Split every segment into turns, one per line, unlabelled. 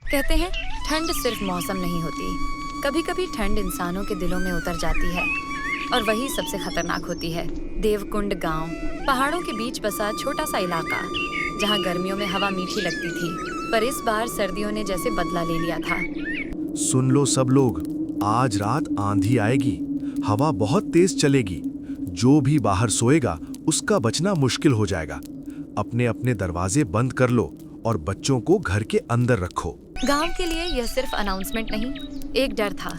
कहते हैं ठंड सिर्फ मौसम नहीं होती, कभी कभी ठंड इंसानों के दिलों में उतर जाती है और वही सबसे खतरनाक होती है। देवकुंड गांव पहाड़ों के बीच बसा छोटा सा इलाका, जहां गर्मियों में हवा मीठी लगती थी, पर इस बार सर्दियों ने जैसे बदला ले लिया था।
सुन लो सब लोग, आज रात आंधी आएगी, हवा बहुत तेज चलेगी। जो भी बाहर सोएगा उसका बचना मुश्किल हो जाएगा। अपने अपने दरवाजे बंद कर लो और बच्चों को घर के अंदर रखो।
गांव के लिए यह सिर्फ अनाउंसमेंट नहीं, एक डर था।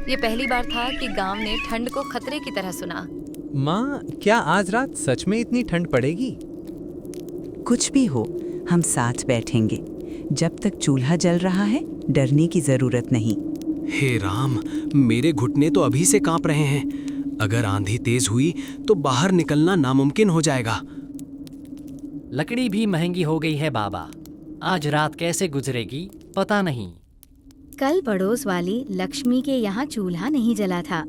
ये पहली बार था कि गांव ने ठंड को खतरे की तरह सुना।
माँ, क्या आज रात सच में इतनी ठंड पड़ेगी?
कुछ भी हो, हम साथ बैठेंगे। जब तक चूल्हा जल रहा है, डरने की जरूरत नहीं।
हे राम, मेरे घुटने तो अभी से कांप रहे हैं। अगर आंधी तेज हुई तो बाहर निकलना नामुमकिन हो जाएगा।
लकड़ी भी महंगी हो गई है बाबा। आज रात कैसे गुजरेगी पता नहीं।
कल पड़ोस वाली लक्ष्मी के यहाँ चूल्हा नहीं जला था।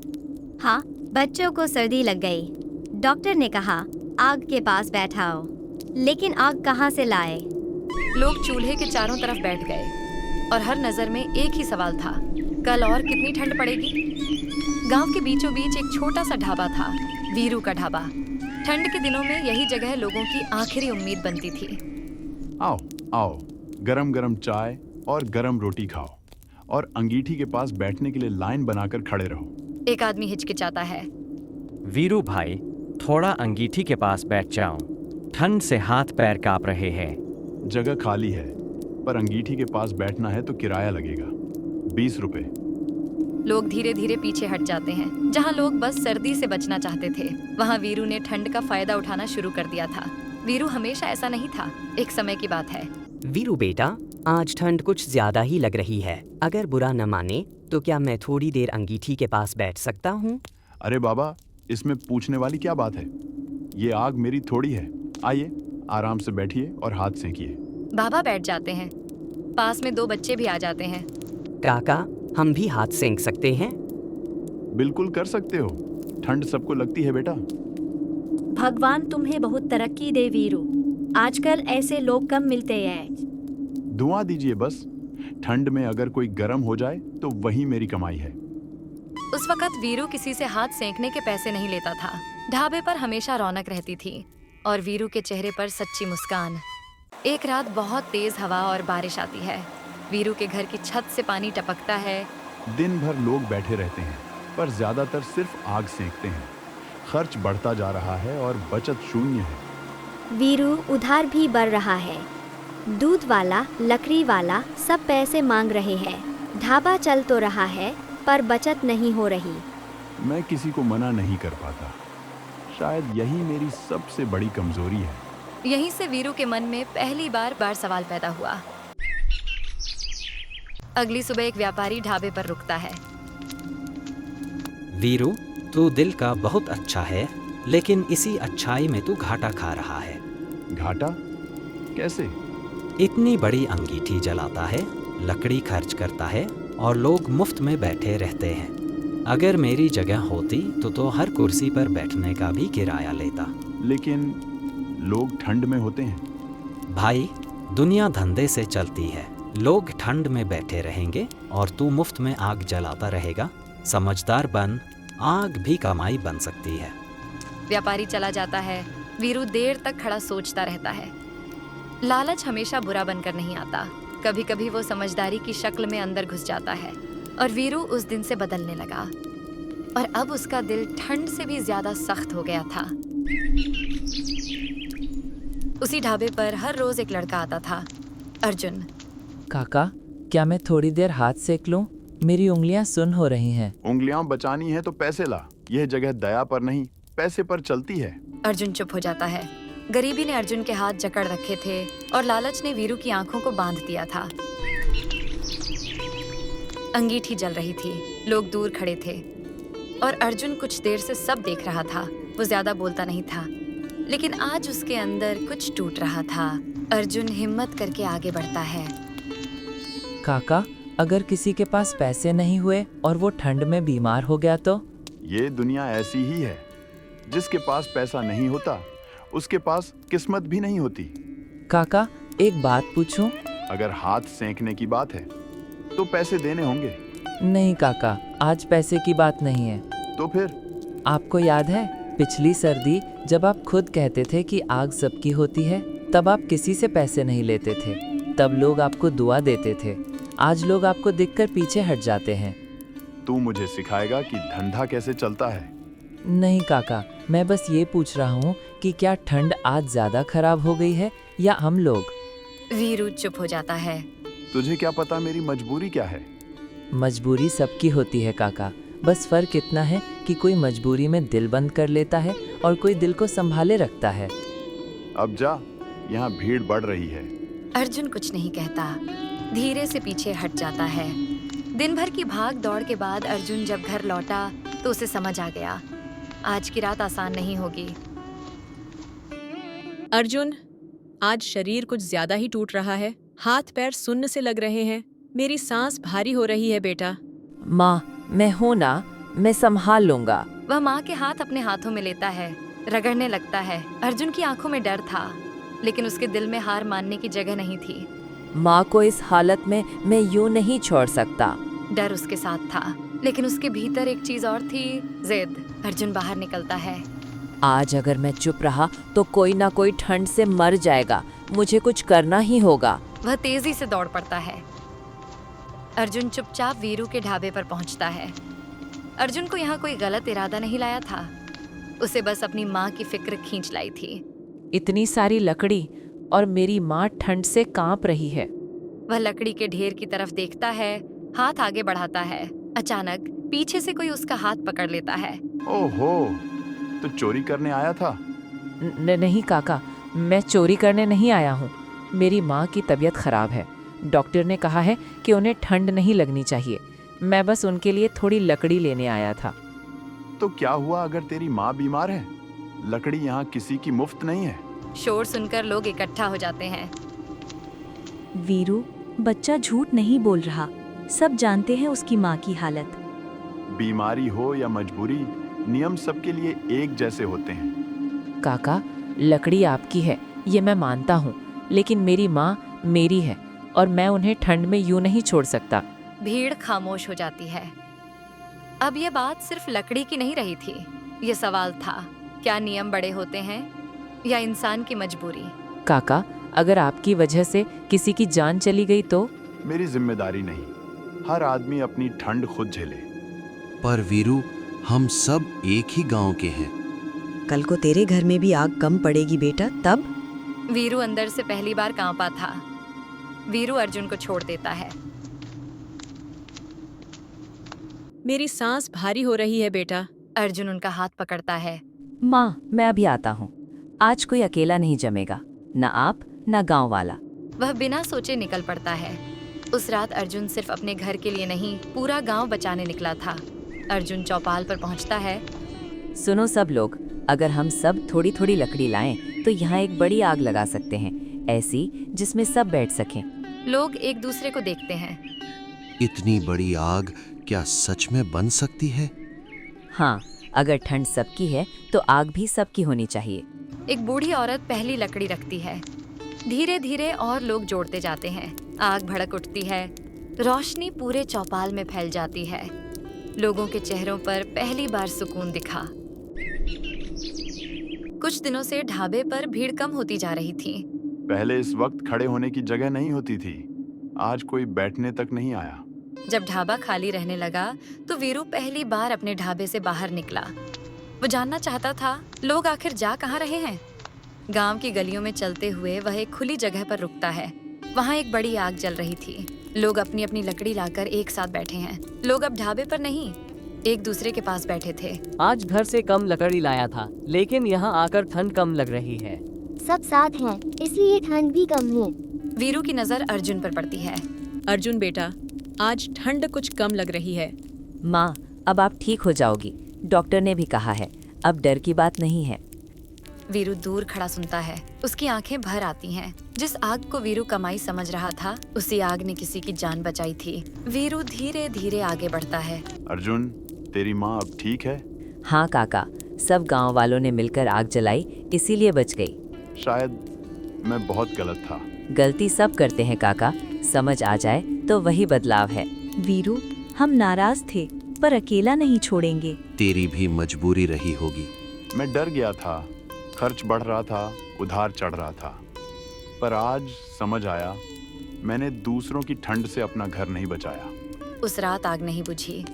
हाँ, बच्चों को सर्दी लग गई। डॉक्टर ने कहा आग के पास बैठाओ, लेकिन आग कहाँ से लाए?
लोग चूल्हे के चारों तरफ बैठ गए और हर नजर में एक ही सवाल था, कल और कितनी ठंड पड़ेगी? गांव के बीचों बीच एक छोटा सा ढाबा था, वीरू का ढाबा। ठंड के दिनों में यही जगह लोगों की आखिरी उम्मीद बनती थी।
आओ आओ, गरम गरम चाय और गरम रोटी खाओ और अंगीठी के पास बैठने के लिए लाइन बनाकर खड़े रहो।
एक आदमी हिचकिचाता है।
वीरू भाई, थोड़ा अंगीठी के पास बैठ जाओ, ठंड से हाथ पैर कांप रहे हैं।
जगह खाली है, पर अंगीठी के पास बैठना है तो किराया लगेगा, 20 रुपए।
लोग धीरे धीरे पीछे हट जाते हैं। जहां लोग बस सर्दी से बचना चाहते थे, वहां वीरू ने ठंड का फायदा उठाना शुरू कर दिया था। वीरू हमेशा ऐसा नहीं था, एक समय की बात है।
वीरू बेटा, आज ठंड कुछ ज्यादा ही लग रही है। अगर बुरा न माने तो क्या मैं थोड़ी देर अंगीठी के पास बैठ सकता हूँ?
अरे बाबा, इसमें पूछने वाली क्या बात है? ये आग मेरी थोड़ी है। आइए, आराम से बैठिए और हाथ सेंकिए।
बाबा बैठ जाते हैं। पास में 2 बच्चे भी आ जाते हैं।
काका, हम भी हाथ सेंक सकते हैं?
बिल्कुल कर सकते हो, ठंड सबको लगती है बेटा।
भगवान तुम्हें बहुत तरक्की दे वीरू, आजकल ऐसे लोग कम मिलते हैं।
धुआं दीजिए बस। ठंड में अगर कोई गर्म हो जाए तो वही मेरी कमाई है।
उस वक्त वीरू किसी से हाथ सेंकने के पैसे नहीं लेता था। ढाबे पर हमेशा रौनक रहती थी और वीरू के चेहरे पर सच्ची मुस्कान। एक रात बहुत तेज हवा और बारिश आती है। वीरू के घर की छत से पानी टपकता है।
दिन भर लोग बैठे रहते हैं, पर ज्यादातर सिर्फ आग सेंकते हैं। खर्च बढ़ता जा रहा है और बचत शून्य है।
वीरू उधार भी बढ़ रहा है। दूध वाला, लकड़ी वाला सब पैसे मांग रहे हैं। ढाबा चल तो रहा है, पर बचत नहीं हो रही।
मैं किसी को मना नहीं कर पाता। शायद यही मेरी सबसे बड़ी कमजोरी है।
यहीं से वीरू के मन में पहली बार सवाल पैदा हुआ। अगली सुबह एक व्यापारी ढाबे पर रुकता है।
वीरू, तू दिल का बहुत अच्छा है, लेकिन इसी अच्छाई में तू घाटा खा रहा है।
घाटा? कैसे?
इतनी बड़ी अंगीठी जलाता है, लकड़ी खर्च करता है और लोग मुफ्त में बैठे रहते हैं। अगर मेरी जगह होती तो हर कुर्सी पर बैठने का भी किराया लेता।
लेकिन लोग ठंड में होते हैं।
भाई, दुनिया धंधे से चलती है। लोग ठंड में बैठे रहेंगे और तू मुफ्त में आग जलाता रहेगा। समझदार बन, आग भी कमाई बन सकती है।
व्यापारी चला जाता है। वीरू देर तक खड़ा सोचता रहता है। लालच हमेशा बुरा बनकर नहीं आता। कभी कभी वो समझदारी की शक्ल में अंदर घुस जाता है और वीरू उस दिन से बदलने लगा। और अब उसका दिल ठंड से भी ज्यादा सख्त हो गया था। उसी ढाबे पर हर रोज एक लड़का आता था, अर्जुन।
काका, क्या मैं थोड़ी देर हाथ सेक लूं? मेरी उंगलियां सुन्न हो रही हैं।
उंगलियां बचानी है तो पैसे ला। यह जगह दया पर नहीं, पैसे पर चलती है।
अर्जुन चुप हो जाता है। गरीबी ने अर्जुन के हाथ जकड़ रखे थे और लालच ने वीरू की आंखों को बांध दिया था। अंगीठी जल रही थी, लोग दूर खड़े थे और अर्जुन कुछ देर से सब देख रहा था। वो ज्यादा बोलता नहीं था, लेकिन आज उसके अंदर कुछ टूट रहा था। अर्जुन हिम्मत करके आगे बढ़ता है।
काका, अगर किसी के पास पैसे नहीं हुए और वो ठंड में बीमार हो गया तो?
ये दुनिया ऐसी ही है। जिसके पास पैसा नहीं होता, उसके पास किस्मत भी नहीं होती।
काका, एक बात पूछूं?
अगर हाथ सेंकने की बात है तो पैसे देने होंगे।
नहीं काका, आज पैसे की बात नहीं है।
तो फिर?
आपको याद है पिछली सर्दी जब आप खुद कहते थे कि आग सबकी होती है, तब आप किसी से पैसे नहीं लेते थे। तब लोग आपको दुआ देते थे। आज लोग आपको देखकर पीछे हट जाते हैं।
तू मुझे सिखाएगा कि धंधा कैसे चलता है?
नहीं काका, मैं बस ये पूछ रहा हूँ कि क्या ठंड आज ज्यादा खराब हो गई है या हम लोग?
वीरू चुप हो जाता है।
तुझे क्या पता मेरी मजबूरी क्या है?
मजबूरी सबकी होती है काका, बस फर्क इतना है कि कोई मजबूरी में दिल बंद कर लेता है और कोई दिल को संभाले रखता है।
अब जा, यहाँ भीड़ बढ़ रही है।
अर्जुन कुछ नहीं कहता, धीरे से पीछे हट जाता है। दिन भर की भाग दौड़ के बाद अर्जुन जब घर लौटा तो उसे समझ आ गया, आज की रात आसान नहीं होगी।
अर्जुन, आज शरीर कुछ ज्यादा ही टूट रहा है। हाथ पैर सुन्न से लग रहे हैं। मेरी सांस भारी हो रही है बेटा।
माँ, मैं हूँ ना, मैं संभाल लूंगा।
वह माँ के हाथ अपने हाथों में लेता है, रगड़ने लगता है। अर्जुन की आंखों में डर था, लेकिन उसके दिल में हार मानने की जगह नहीं थी।
माँ को इस हालत में मैं यूं नहीं छोड़ सकता।
डर उसके साथ था, लेकिन उसके भीतर एक चीज और थी, जिद। अर्जुन बाहर निकलता है।
आज अगर मैं चुप रहा तो कोई ना कोई ठंड से मर जाएगा। मुझे कुछ करना ही होगा।
वह तेजी से दौड़ पड़ता है। अर्जुन चुपचाप वीरू के ढाबे पर पहुंचता है। अर्जुन को यहाँ कोई गलत इरादा नहीं लाया था, उसे बस अपनी माँ की फिक्र खींच लाई थी।
इतनी सारी लकड़ी और मेरी माँ ठंड से कांप रही है।
वह लकड़ी के ढेर की तरफ देखता है, हाथ आगे बढ़ाता है। अचानक पीछे से कोई उसका हाथ पकड़ लेता है।
ओहो, तो चोरी करने आया था?
नहीं काका, मैं चोरी करने नहीं आया हूँ। मेरी माँ की तबीयत खराब है। डॉक्टर ने कहा है कि उन्हें ठंड नहीं लगनी चाहिए। मैं बस उनके लिए थोड़ी लकड़ी लेने आया था।
तो क्या हुआ अगर तेरी माँ बीमार है? लकड़ी यहाँ किसी की मुफ्त नहीं है।
शोर सुनकर लोग इकट्ठा हो जाते हैं।
वीरू, बच्चा झूठ नहीं बोल रहा। सब जानते हैं उसकी माँ की हालत।
बीमारी हो या मजबूरी, नियम सबके लिए एक जैसे होते हैं।
काका, लकड़ी आपकी है ये मैं मानता हूँ, लेकिन मेरी माँ मेरी है और मैं उन्हें ठंड में यूं नहीं छोड़ सकता।
भीड़ खामोश हो जाती है। अब यह बात सिर्फ लकड़ी की नहीं रही थी। ये सवाल था, क्या नियम बड़े होते हैं या इंसान की मजबूरी?
काका, अगर आपकी वजह से किसी की जान चली गई तो?
मेरी जिम्मेदारी नहीं। हर आदमी अपनी ठंड खुद झेले।
पर वीरू, हम सब एक ही गांव के हैं।
कल को तेरे घर में भी आग कम पड़ेगी बेटा, तब?
वीरू अंदर से पहली बार कांपा था। वीरू अर्जुन को छोड़ देता है।
मेरी सांस भारी हो रही है बेटा।
अर्जुन उनका हाथ पकड़ता है।
माँ, मैं अभी आता हूँ। आज कोई अकेला नहीं जमेगा, न आप न गांव वाला।
वह बिना सोचे निकल पड़ता है। उस रात अर्जुन सिर्फ अपने घर के लिए नहीं, पूरा गांव बचाने निकला था। अर्जुन चौपाल पर पहुंचता है।
सुनो सब लोग, अगर हम सब थोड़ी थोड़ी लकड़ी लाएं तो यहाँ एक बड़ी आग लगा सकते हैं, ऐसी जिसमें सब बैठ सकें।
लोग एक दूसरे को देखते हैं।
इतनी बड़ी आग क्या सच में बन सकती है?
हाँ, अगर ठंड सबकी है तो आग भी सबकी होनी चाहिए।
एक बूढ़ी औरत पहली लकड़ी रखती है। धीरे धीरे और लोग जोड़ते जाते हैं। आग भड़क उठती है। रोशनी पूरे चौपाल में फैल जाती है। लोगों के चेहरों पर पहली बार सुकून दिखा। कुछ दिनों से ढाबे पर भीड़ कम होती जा रही थी।
पहले इस वक्त खड़े होने की जगह नहीं होती थी। आज कोई बैठने तक नहीं आया।
जब ढाबा खाली रहने लगा तो वीरू पहली बार अपने ढाबे से बाहर निकला। वो जानना चाहता था, लोग आखिर जा कहाँ रहे हैं। गांव की गलियों में चलते हुए वह एक खुली जगह पर रुकता है। वहाँ एक बड़ी आग जल रही थी। लोग अपनी अपनी लकड़ी लाकर एक साथ बैठे हैं। लोग अब ढाबे पर नहीं, एक दूसरे के पास बैठे थे।
आज घर से कम लकड़ी लाया था, लेकिन यहाँ आकर ठंड कम लग रही है।
सब साथ हैं, इसलिए ठंड भी कम है।
वीरू की नजर अर्जुन पर पड़ती है।
अर्जुन बेटा, आज ठंड कुछ कम लग रही है।
माँ, अब आप ठीक हो जाओगी। डॉक्टर ने भी कहा है, अब डर की बात नहीं है।
वीरू दूर खड़ा सुनता है। उसकी आंखें भर आती हैं। जिस आग को वीरू कमाई समझ रहा था, उसी आग ने किसी की जान बचाई थी। वीरू धीरे धीरे आगे बढ़ता है।
अर्जुन, तेरी माँ अब ठीक है?
हाँ काका, सब गांव वालों ने मिलकर आग जलाई, इसीलिए बच गई।
शायद मैं बहुत गलत था।
गलती सब करते हैं काका, समझ आ जाए तो वही बदलाव है।
वीरू, हम नाराज थे पर अकेला नहीं छोड़ेंगे।
तेरी भी मजबूरी रही होगी।
मैं डर गया था, खर्च बढ़ रहा था, उधार चढ़ रहा था, पर आज समझ आया मैंने दूसरों की ठंड से अपना घर नहीं बचाया।
उस रात आग नहीं बुझी,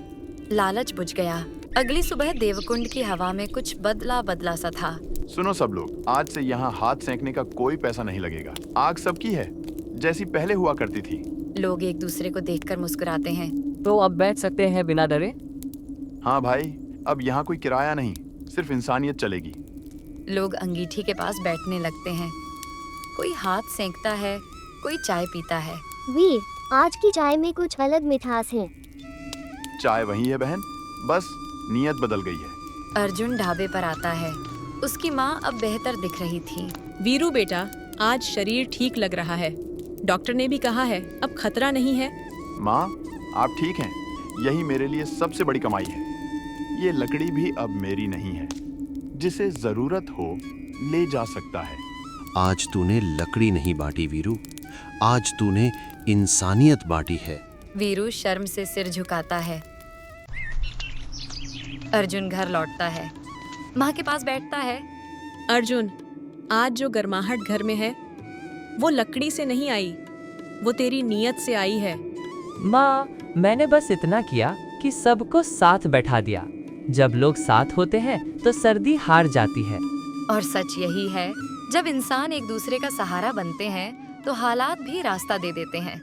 लालच बुझ गया। अगली सुबह देवकुंड की हवा में कुछ बदला बदला सा था।
सुनो सब लोग, आज से यहाँ हाथ सेंकने का कोई पैसा नहीं लगेगा। आग सबकी है, जैसी पहले हुआ करती थी।
लोग एक दूसरे को देखकर मुस्कुराते हैं।
तो अब बैठ सकते हैं बिना डरे?
हाँ भाई, अब यहाँ कोई किराया नहीं, सिर्फ इंसानियत चलेगी।
लोग अंगीठी के पास बैठने लगते हैं। कोई हाथ सेंकता है, कोई चाय पीता है।
वीर, आज की चाय में कुछ अलग मिठास है।
चाय वही है बहन, बस नीयत बदल गई है।
अर्जुन ढाबे पर आता है। उसकी माँ अब बेहतर दिख रही थी।
वीरू बेटा, आज शरीर ठीक लग रहा है। डॉक्टर ने भी कहा है अब खतरा नहीं है।
माँ, आप ठीक हैं, यही मेरे लिए सबसे बड़ी कमाई है। ये लकड़ी भी अब मेरी नहीं है, जिसे जरूरत हो ले जा सकता है।
आज तूने लकड़ी नहीं बांटी वीरू, आज तूने इंसानियत बांटी है।
वीरू शर्म से सिर झुकाता है। अर्जुन घर लौटता है, माँ के पास बैठता है।
अर्जुन, आज जो गर्माहट घर में है वो लकड़ी से नहीं आई, वो तेरी नीयत से आई है।
माँ, मैंने बस इतना किया कि सबको साथ बैठा दिया। जब लोग साथ होते हैं तो सर्दी हार जाती है।
और सच यही है, जब इंसान एक दूसरे का सहारा बनते हैं तो हालात भी रास्ता दे देते हैं।